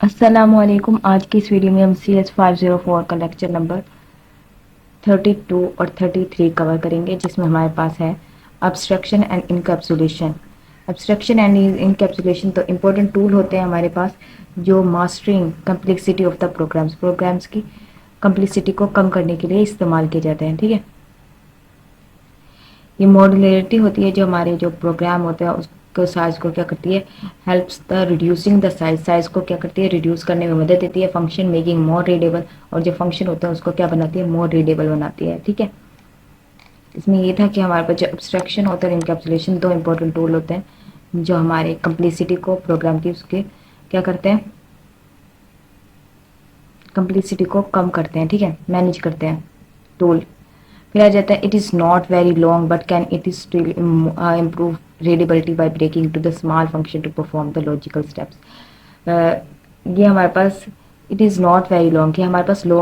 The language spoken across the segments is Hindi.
अस्सलामुअलैकुम। आज की इस वीडियो में हम CS 504 का लेक्चर नंबर 32 और 33 कवर करेंगे, जिसमें हमारे पास है abstraction and encapsulation. Abstraction and encapsulation तो इम्पोर्टेंट टूल होते हैं हमारे पास, जो mastering complexity of the programs की कम्प्लेक्सिटी को कम करने के लिए इस्तेमाल किए जाते हैं। ठीक है, ये मॉड्यूलरिटी होती है, जो हमारे जो प्रोग्राम होते हैं उसको साइज को क्या करती है, helps the reducing the size को क्या करती है, रिड्यूस करने में मदद देती है। फंक्शन मेकिंग मोर रीडेबल, और जो फंक्शन होता है उसको क्या बनाती है, मोर रीडेबल बनाती है। ठीक है, इसमें ये था कि हमारे पास जो एब्स्ट्रैक्शन होता है और इनकैप्सुलेशन दो इंपॉर्टेंट टूल होते हैं, जो हमारे कम्प्लेक्सिटी को प्रोग्राम की उसके क्या करते हैं, कम्प्लेक्सिटी को कम करते हैं। ठीक है, मैनेज करते हैं टूल। फिर आ जाता है it is not very long but can it is still improve readability by breaking to the small function to perform the logical steps. ये हमारे पास it is not very long, कि हमारे पास लो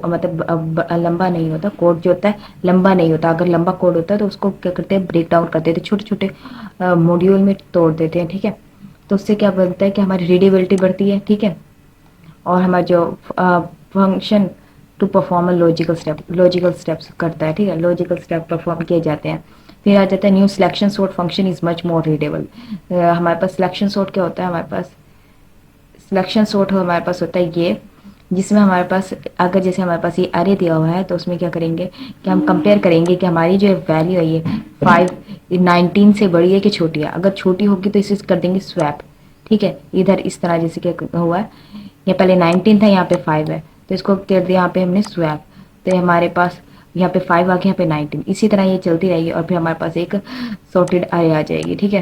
मतलब लंबा नहीं होता, कोड जो होता है लंबा नहीं होता। अगर लंबा कोड होता है तो उसको क्या करते हैं, ब्रेक डाउन कर देते हैं, छोटे छोटे मॉड्यूल में तोड़ देते हैं। ठीक है, तो उससे क्या बनता है कि हमारी रीडेबिलिटी बढ़ती है। ठीक है, और हमारा जो function to perform logical steps करता है। ठीक है, लॉजिकल स्टेप परफॉर्म किए जाते हैं। फिर आ जाता है new selection sort function is much more readable. हमारे पास सिलेक्शन सॉर्ट क्या होता है, हमारे पास सिलेक्शन सॉर्ट हमारे पास होता है ये, जिसमें हमारे पास अगर जैसे हमारे पास ये अरे दिया हुआ है, तो उसमें क्या करेंगे कि हम कंपेयर करेंगे कि हमारी जो वैल्यू है ये 5 19 से बड़ी है कि छोटी है। अगर छोटी होगी तो इसे कर देंगे स्वैप। ठीक है, इधर इस तरह जैसे क्या हुआ है, ये पहले 19 था, यहाँ पे 5 है, तो इसको कर दिया यहाँ पे हमने स्वैप, तो हमारे पास यहाँ पे 5 आ गया, यहाँ पे 19। इसी तरह ये चलती रहेगी और फिर हमारे पास एक सॉर्टेड अरे आ जाएगी। ठीक है,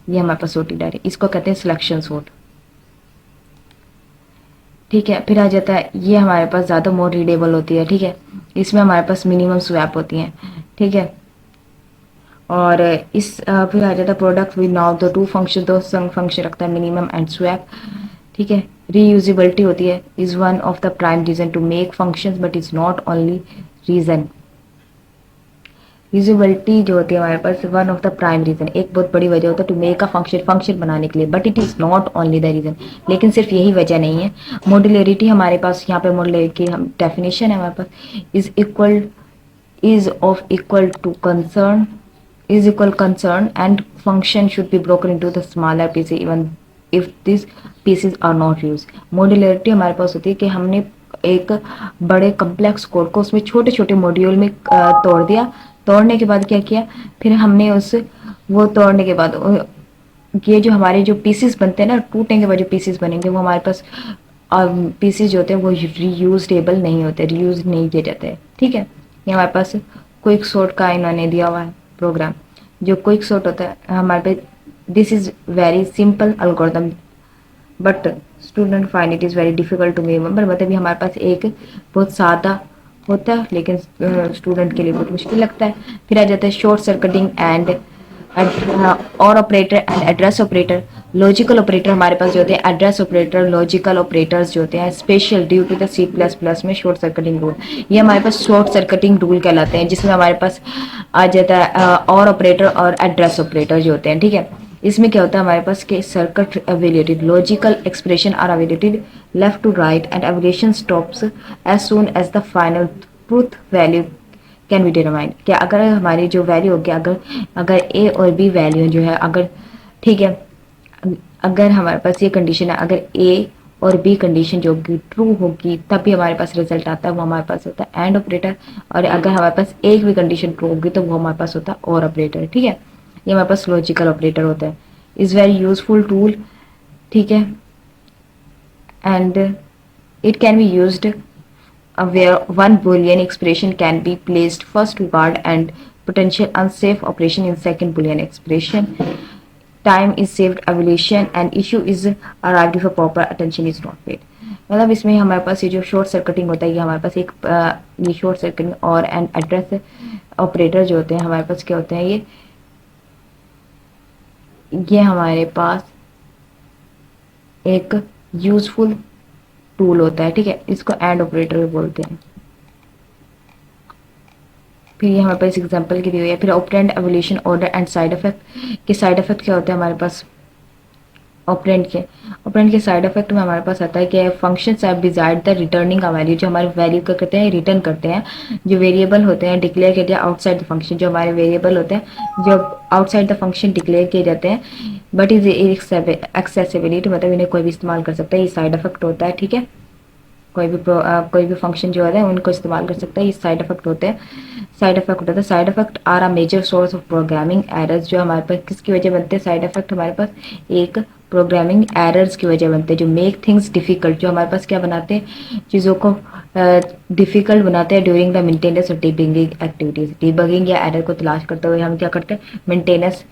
ये हमारे पास सॉर्टेड अरे, इसको कहते हैं सिलेक्शन सॉर्ट। ठीक है, फिर आ जाता है ये हमारे पास ज़्यादा मोर रीडेबल होती है। ठीक है, इसमें हमारे पास मिनिमम स्वैप होती हैं। ठीक है, और फिर आ जाता है product with now the two function, दो संग फंक्शन रखता है, मिनिमम एंड स्वैप। ठीक है, रीयूजिबिलिटी होती है, is one of the prime reason to make functions but is not only reason. Usability जो होती है हमारे पास one of the prime reason, एक बहुत बड़ी वजह होता है टू मेक अ फंक्शन बनाने के लिए, but it is not only the reason, लेकिन सिर्फ यही वजह नहीं है। मॉड्यूलरिटी हमारे पास यहाँ पे मॉड्यूलरिटी हम डेफिनेशन है हमारे पास, is equal is of equal to concern is equal concern and function should be broken into the smaller pieces even if these pieces are not used। Modularity हमारे पास होती है कि हमने एक बड़े कम्प्लेक्स कोड को उसमें छोटे छोटे मॉड्यूल में तोड़ दिया। तोड़ने के बाद क्या किया, फिर हमने उस वो तोड़ने के बाद ये जो हमारे जो पीसेस बनते हैं ना, टूटने के बाद जो पीसेस बनेंगे वो हमारे पास पीसेस जो होते हैं वो रीयूजेबल नहीं होते, रीयूज नहीं किए जाते। ठीक है, ये हमारे पास क्विक सॉर्ट का इन्होंने दिया हुआ है प्रोग्राम। जो क्विक सॉर्ट होता है हमारे पे, this is very simple algorithm but student find it is very difficult to remember. मतलब ये हमारे पास एक बहुत सादा होता है, लेकिन स्टूडेंट के लिए बहुत मुश्किल लगता है। फिर आ जाता है शॉर्ट सर्किटिंग एंड और operator and address operator. Logical operator हमारे पास जो होते हैं, एड्रेस ऑपरेटर, लॉजिकल ऑपरेटर्स जो होते हैं special due to the C++ में शॉर्ट सर्किटिंग रूल, ये हमारे पास शॉर्ट सर्किटिंग रूल कहलाते हैं, जिसमें हमारे पास आ जाता है और ऑपरेटर और एड्रेस ऑपरेटर जो होते हैं। ठीक है, इसमें क्या होता है हमारे पास कि circuit evaluated logical expression are evaluated left to right and evaluation stops as soon as the final truth value can be determined. क्या अगर हमारी जो वैल्यू होगी, अगर अगर ए और बी वैल्यू जो है, अगर ठीक है, अगर हमारे पास ये कंडीशन है, अगर ए और बी कंडीशन जो होगी ट्रू होगी तब भी हमारे पास रिजल्ट आता है, वो हमारे पास होता है एंड ऑपरेटर। और अगर हमारे पास एक भी कंडीशन ट्रू होगी तो वो हमारे पास होता है और ऑपरेटर। ठीक है, ये हमारे पास लॉजिकल ऑपरेटर होता है, इज़ वेरी यूजफुल टूल। ठीक है, and it can be used where one Boolean expression can be placed first word and potential unsafe operation in second Boolean expression. Time is saved, evaluation and issue is arrived if a proper attention is not paid। मतलब इसमें हमारे पास ये जो शॉर्ट सर्किटिंग होता है, ये हमारे पास एक ये शॉर्ट सर्किटिंग और एंड एड्रेस ऑपरेटर जो होते हैं हमारे पास क्या होते हैं, ये हमारे पास एक यूजफुल टूल होता है। ठीक है, इसको एंड ऑपरेटर भी बोलते हैं। फिर ये हमारे पास एग्जांपल की दी हुई है। फिर operand, evolution, order and side effect. के साइड इफेक्ट क्या होता है हमारे पास, ऑपरेंड के साइड इफेक्ट में हमारे पास आता है कि functions have desired the returning का वैल्यू, जो हमारे वैल्यू क्या करते हैं, रिटर्न करते हैं। जो वेरिएबल होते हैं डिक्लेयर किए जाए आउटसाइड द फंक्शन, जो हमारे वेरिएबल होते हैं जो आउटसाइड द फंक्शन डिक्लेयर किए जाते हैं, बट इज एक्सेसिबिलिटी, मतलब इन्हें कोई भी इस्तेमाल कर सकता है, ये साइड इफेक्ट होता है। ठीक है, कोई भी फंक्शन जो होता है उनको इस्तेमाल कर सकता है, ये साइड इफेक्ट होते हैं। साइड इफेक्ट होता है, side effect are a major source of programming errors, जो हमारे पास किसकी वजह बनते हैं, साइड इफेक्ट हमारे पास एक प्रोग्रामिंग एरर्स की वजह बनते हैं, जो मेक थिंग्स डिफिकल्ट, जो हमारे पास क्या बनाते हैं, चीज़ों को डिफिकल्ट बनाते हैं ड्यूरिंग द मेंटेनेंस और डिबगिंग एक्टिविटीज। डिबगिंग या एरर को तलाश करते हुए हम क्या करते हैं, मेंटेनेंस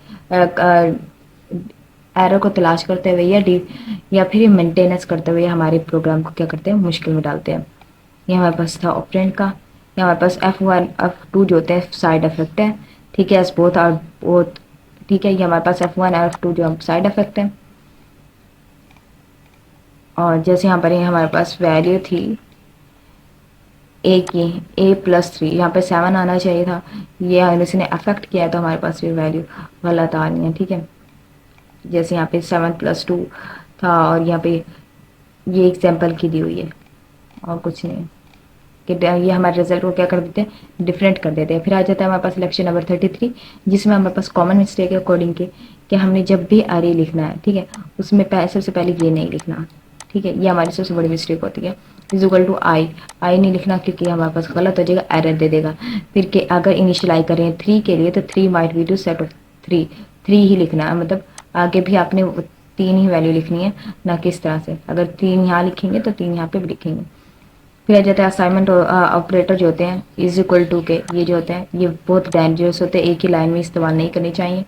एरर को तलाश करते हुए या फिर मेंटेनेंस करते हुए हमारे प्रोग्राम को क्या करते हैं, मुश्किल में डालते हैं। ये हमारे पास था ऑपरेंड का। ये हमारे पास F1 F2 जो होते हैं साइड इफेक्ट है। ठीक है, बोथ आर बोथ। ठीक है, ये हमारे पास F1 और F2 जो साइड इफेक्ट है। और जैसे यहाँ पर हमारे पास वैल्यू थी ए की, A+3, यहाँ पे 7 आना चाहिए था, ये इसने अफेक्ट किया तो हमारे पास ये वैल्यू गलत आ रही है। ठीक है, जैसे यहाँ पे 7+2 था और यहाँ पे ये एग्जाम्पल की दी हुई है और कुछ नहीं कि ये हमारे रिजल्ट को क्या कर देते हैं, डिफरेंट कर देते हैं। फिर आ जाता है हमारे पास सिलेक्शन नंबर 33, जिसमें हमारे पास कॉमन मिस्टेक है अकॉर्डिंग के कि हमने जब भी अरे लिखना है, ठीक है, उसमें सबसे पहले ये नहीं लिखना। ठीक है, ये हमारी सबसे बड़ी मिस्टेक होती है। इज इक्वल टू आई नहीं लिखना क्योंकि हमारे पास गलत हो जाएगा, एरर दे देगा। फिर के अगर इनिशियलाइज करें 3 के लिए तो 3 might be to set of 3 ही लिखना है, मतलब आगे भी आपने 3 ही वैल्यू लिखनी है, ना कि इस तरह से अगर 3 यहाँ लिखेंगे तो 3 यहाँ पे भी लिखेंगे। फिर आ जाता है असाइनमेंट ऑपरेटर जो होते हैं इज इक्वल टू के, ये जो होते हैं ये बहुत डेंजरस होते हैं, एक ही लाइन में इस्तेमाल नहीं करनी चाहिए।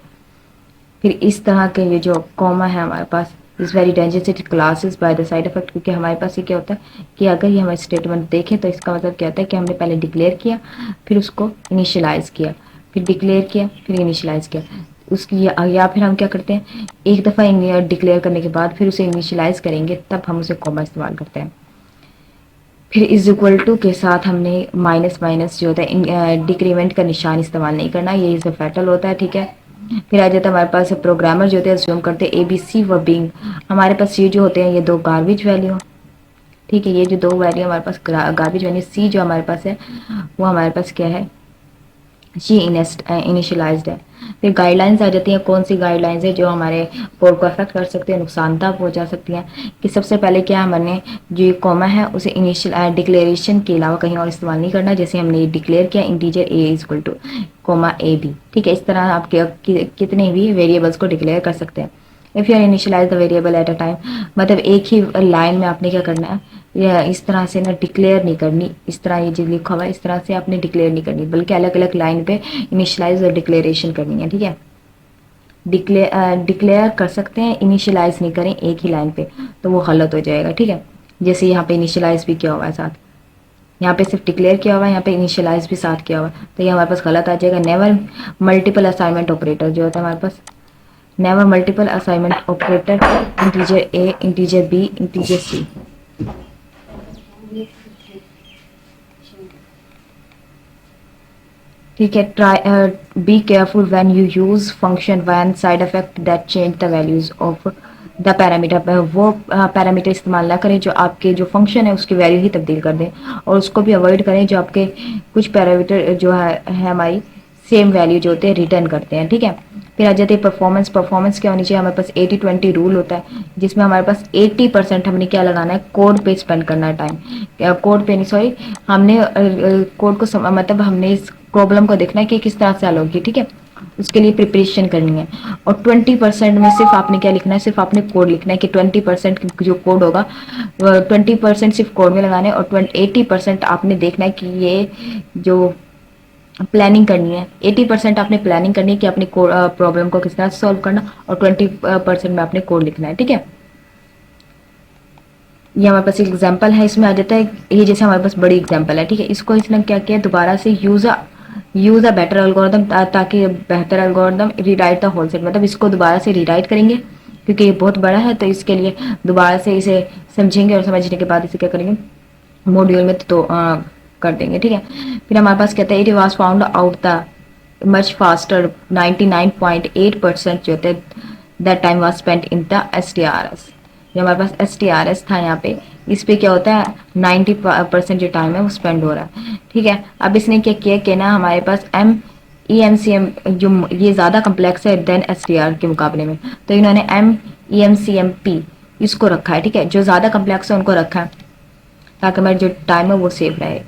फिर इस तरह के ये जो कॉमा है हमारे पास is very dangerous it classes by the side effect, क्योंकि हमारे पास ये क्या होता है कि अगर ये हमारे स्टेटमेंट देखें तो इसका मतलब क्या होता है कि हमने पहले डिक्लेयर किया, फिर उसको इनिशियलाइज किया, फिर डिक्लेयर किया, फिर इनिशियलाइज किया उसकी, या फिर हम क्या करते हैं एक दफ़ा डिक्लेयर करने के बाद फिर उसे इनिशियलाइज करेंगे, तब हम उसे कॉमा इस्तेमाल करते हैं। फिर इज इक्वल टू के साथ हमने माइनस माइनस जो होता है डिक्रीमेंट का निशान इस्तेमाल नहीं करना, ये इसे फैटल होता है। ठीक है, फिर आ जाता है हमारे पास प्रोग्रामर जो होते हैं अज्यूम करते हैं ABC व बिंग, हमारे पास ये जो होते हैं ये दो गार्बेज वैल्यू। ठीक है, ये जो दो वैल्यू हमारे पास गार्बेज वैल्यू C जो हमारे पास है वो हमारे पास क्या है, जी इनिशियलाइज्ड है। फिर गाइडलाइंस आ जाती हैं, कौन सी गाइडलाइंस है जो हमारे कोड को अफेक्ट कर सकते हैं, नुकसानदायक पहुंचा सकती हैं। कि सबसे पहले क्या हमने जो ये कॉमा है उसे इनिशियल डिक्लेरेशन के अलावा कहीं और इस्तेमाल नहीं करना, जैसे हमने ये डिक्लेयर किया integer A is equal two comma AB। ठीक है, इस तरह आप कितने भी वेरिएबल्स को डिक्लेयर कर सकते हैं। If you initialise the variable at a time, मतलब एक ही लाइन में आपने क्या करना है, या इस तरह से ना डिक्लेयर नहीं करनी, इस तरह ये जो लिखा हुआ है इस तरह से आपने डिक्लेयर नहीं करनी, बल्कि अलग अलग लाइन पे इनिशियलाइज और डिक्लेरेशन करनी है। ठीक है, डिक्लेयर कर सकते हैं, इनिशियलाइज नहीं करें एक ही लाइन पे तो वो गलत हो जाएगा। ठीक है, जैसे यहाँ पे इनिशियलाइज भी किया हुआ है साथ, यहाँ पे सिर्फ डिक्लेयर किया हुआ है, यहाँ पे इनिशियलाइज भी साथ किया हुआ है, तो ये हमारे पास गलत आ जाएगा। नेवर मल्टीपल असाइनमेंट ऑपरेटर जो होता है हमारे पास, never multiple assignment operator integer A integer B integer C। ठीक है, try be careful when you use function when side effect that change the values of the parameter, वो पैरामीटर इस्तेमाल ना करें जो आपके जो फंक्शन है उसकी वैल्यू ही तब्दील कर दें, और उसको भी अवॉइड करें जो आपके कुछ पैरामीटर जो है हमारी सेम वैल्यू जो होते हैं रिटर्न करते हैं। ठीक है, फिर आ जाती है परफॉर्मेंस। परफॉर्मेंस क्या होनी चाहिए, हमारे पास 80-20 रूल होता है, जिसमें हमारे पास 80% हमने क्या लगाना है, कोड पे स्पेंड करना है टाइम, कोड पे नहीं सॉरी, हमने कोड को मतलब हमने इस प्रॉब्लम को देखना है कि किस तरह से हल होगी। ठीक है, उसके लिए प्रिपरेशन करनी है, और 20% में सिर्फ आपने क्या लिखना है, सिर्फ आपने कोड लिखना है कि 20% जो कोड होगा 20% सिर्फ कोड में लगाना है, और 80% आपने देखना है कि ये जो प्लानिंग करनी है, 80% आपने प्लानिंग करनी है कि अपनी प्रॉब्लम को किस तरह से सॉल्व करना, और 20% में आपने कोड लिखना है। ठीक है, ये हमारे पास एक एग्जांपल है, इसमें आ जाता है ये जैसे हमारे पास बड़ी एग्जांपल है। ठीक है, इसको इसने क्या किया, दोबारा से यूज अ बेटर एल्गोरिथम, ताकि बेहतर algorithm rewrite the whole set, मतलब इसको दोबारा से रीराइट करेंगे क्योंकि ये बहुत बड़ा है, तो इसके लिए दोबारा से इसे समझेंगे और समझने के बाद इसे क्या करेंगे, मॉड्यूल में तो कर देंगे। ठीक है, फिर हमारे पास कहता है it was found out the much faster 99.8% जो होते हैं that time was spent in the STRS। जो हमारे पास STRS था यहाँ पे, इस पे क्या होता है 90% जो टाइम है वो स्पेंड हो रहा है। ठीक है, अब इसने क्या किया कि ना हमारे पास MEMCM जो ये ज़्यादा कम्प्लेक्स है देन STR के मुकाबले में, तो इन्होंने MEMCMP इसको रखा है। ठीक है, जो ज़्यादा कम्प्लेक्स है उनको रखा है ताकि हमारा जो टाइम है वो सेव रहे।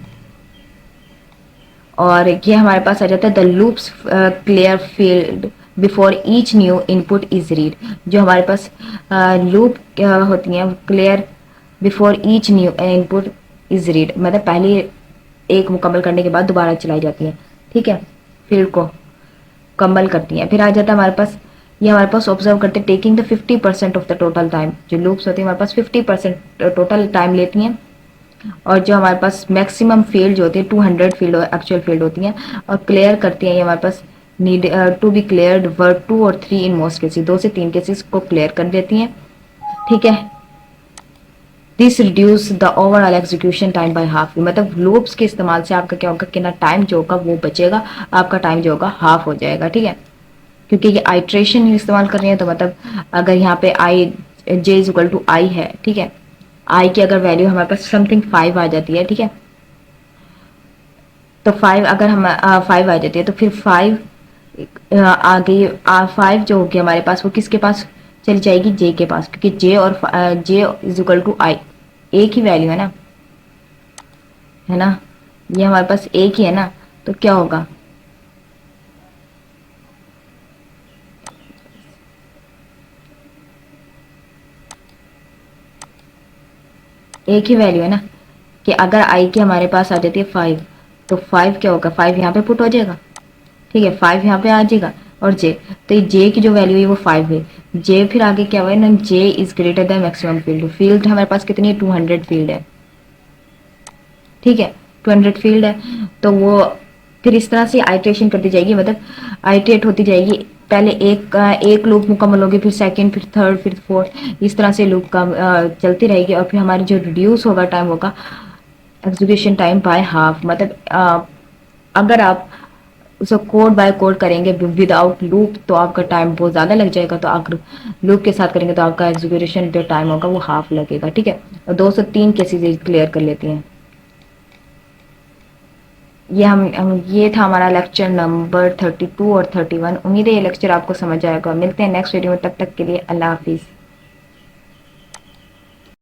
और ये हमारे पास आ जाता है the loops clear field before each new input is read. जो हमारे पास लूप होती हैं clear before each new input is read, मतलब पहले एक मुकम्मल करने के बाद दोबारा चलाई जाती हैं। ठीक है, फील्ड को मुकम्मल करती हैं। फिर आ जाता है हमारे पास, ये हमारे पास ऑब्जर्व करते हैं taking the 50% of the total time. जो लूप्स होती हैं हमारे पास 50% टोटल टाइम लेती हैं, और जो हमारे पास मैक्सिमम फील्ड जो होती है 200 फील्ड एक्चुअल फील्ड होती हैं, और क्लियर करती हैं ये हमारे पास need to be cleared word 2 और 3 इन मोस्ट केसेस, 2 से 3 केसेस को क्लियर कर देती हैं। ठीक है, this reduce the overall execution time by half. मतलब लूप्स के इस्तेमाल से आपका क्या होगा कि ना टाइम जो होगा वो बचेगा, आपका टाइम जो होगा हाफ हो जाएगा। ठीक है, क्योंकि ये आइट्रेशन इस्तेमाल कर रही है, तो मतलब अगर यहाँ पे j इज इक्वल टू आई है, ठीक है, आई की अगर वैल्यू हमारे पास समथिंग 5 आ जाती है, ठीक है, तो 5 अगर हम 5 आ जाती है तो फिर 5 आगे 5 जो होगी हमारे पास वो किसके पास चली जाएगी, जे के पास, क्योंकि जे और जे इज इक्वल टू आई एक ही वैल्यू है ना, ये हमारे पास एक ही है ना, तो क्या होगा, एक ही वैल्यू है ना, कि अगर आई की हमारे पास आ जाती है 5, तो 5 क्या होगा, 5 यहाँ पे पुट हो जाएगा। ठीक है, 5 यहाँ पे आ जाएगा, और जे, तो ये जे की जो वैल्यू है वो 5 है। जे फिर आगे क्या हुआ है ना, J is greater than maximum field. Field हमारे पास कितनी है, 200 फील्ड है। ठीक है, 200 फील्ड है, तो वो फिर इस तरह से आइट्रेशन करती जाएगी, मतलब आइट्रेट होती जाएगी। पहले एक लूप मुकम्मल होगी, फिर सेकंड, फिर थर्ड, फिर फोर्थ, इस तरह से लूप का चलती रहेगी, और फिर हमारी जो रिड्यूस होगा टाइम होगा एग्जीक्यूशन टाइम बाय हाफ। मतलब अगर आप उसे कोड बाय कोड करेंगे विदाउट लूप तो आपका टाइम बहुत ज़्यादा लग जाएगा, तो अगर लूप के साथ करेंगे तो आपका एग्जीक्यूशन जो टाइम होगा वो हाफ लगेगा। ठीक है, और 203 केसेज क्लियर कर लेती हैं। ये ये था हमारा लेक्चर नंबर 32 और 31। उम्मीद है ये लेक्चर आपको समझ आएगा। मिलते हैं नेक्स्ट वीडियो में, तब तक के लिए अल्लाह हाफिज़।